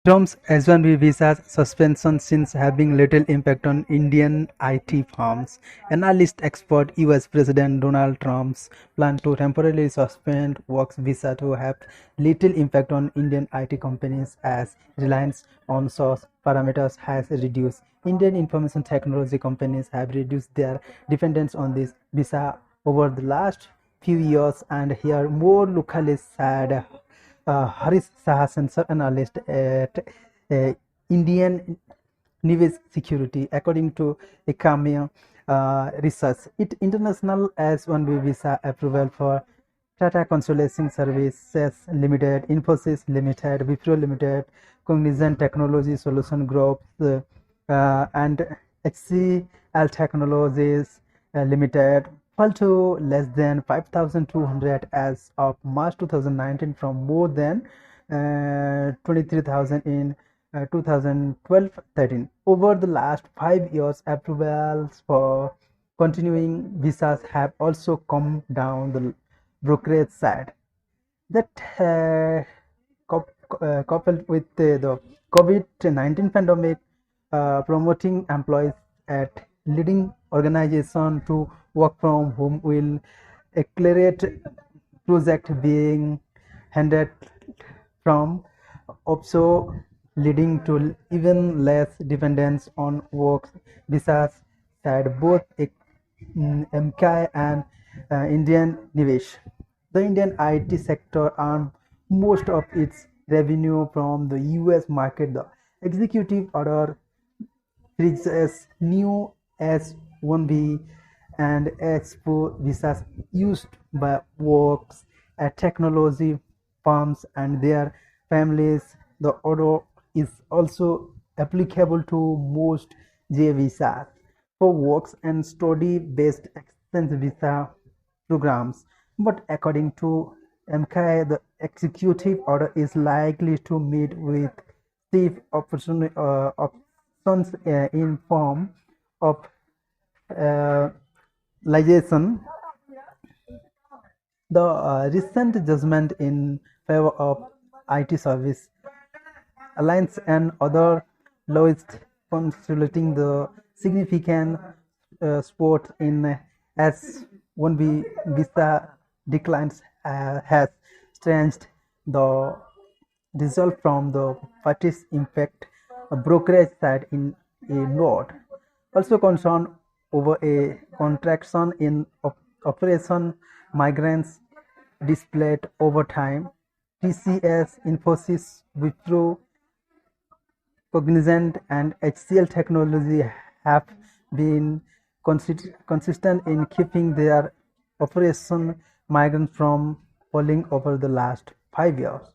Trump's H-1B visa suspension seems having little impact on Indian IT firms. Analysts expect US President Donald Trump's plan to temporarily suspend work visa to have little impact on Indian IT companies as reliance on source parameters has reduced. Indian information technology companies have reduced their dependence on this visa over the last few years, and here more locally said Harish Saha, sensor analyst at uh, Indian Nevis Security, according to Ekamia Research. It international S1B visa approval for Tata Consulting Services Limited, Infosys Limited, Wipro Limited, Cognizant Technology Solution Group, and HCL Technologies Limited fell to less than 5,200 as of March 2019 from more than 23,000 in 2012-13. Over the last 5 years, approvals for continuing visas have also come down the brokerage side. That coupled with the COVID-19 pandemic, promoting employees at leading organization to work from home will accelerate project being handed from offshore, leading to even less dependence on work visas, said both MKI and Indian Nivesh. The Indian IT sector earns most of its revenue from the US market. The executive order freezes new S1B and H4 visas used by works at technology firms and their families. The order is also applicable to most J visas for works and study based exchange visa programs. But according to MKI, the executive order is likely to meet with stiff options in form of uh, litigation. The recent judgment in favor of IT Service Alliance and other laws constituting the significant sport in S1B visa declines has changed the result from the parties impact a brokerage side in a note. Also concerned over a contraction in operation migrants displayed over time. TCS, Infosys, Wipro, Cognizant, and HCL Technology have been consistent in keeping their operation migrants from falling over the last 5 years.